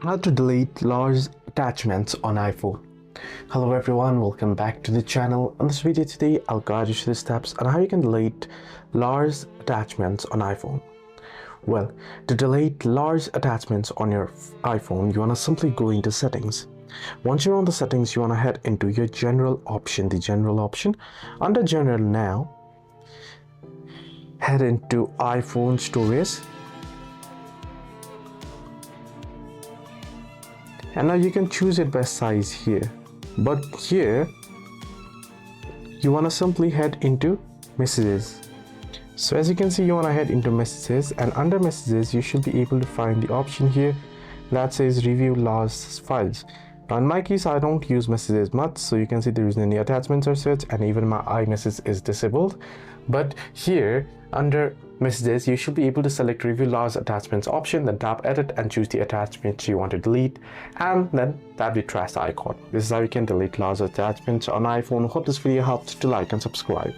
How to delete large attachments on iPhone. Hello everyone, welcome back to the channel. On this video today, I'll guide you through the steps on how you can delete large attachments on iPhone. Well, to delete large attachments on your iPhone, you want to simply go into settings. Once you're on the settings, you want to head into your general option, Under general now, head into iPhone storage. And now you can choose it by size here, but here you want to simply head into messages. So as you can see, you want to head into messages, and under messages you should be able to find the option here that says review large files. Now in my case, I don't use messages much, so you can see there isn't any attachments or such, and even my iMessage is disabled. But here under messages, you should be able to select review large attachments option, then tap edit and choose the attachments you want to delete, and then tap the trash icon. This is how you can delete large attachments on iPhone. Hope this video helped. To like and subscribe.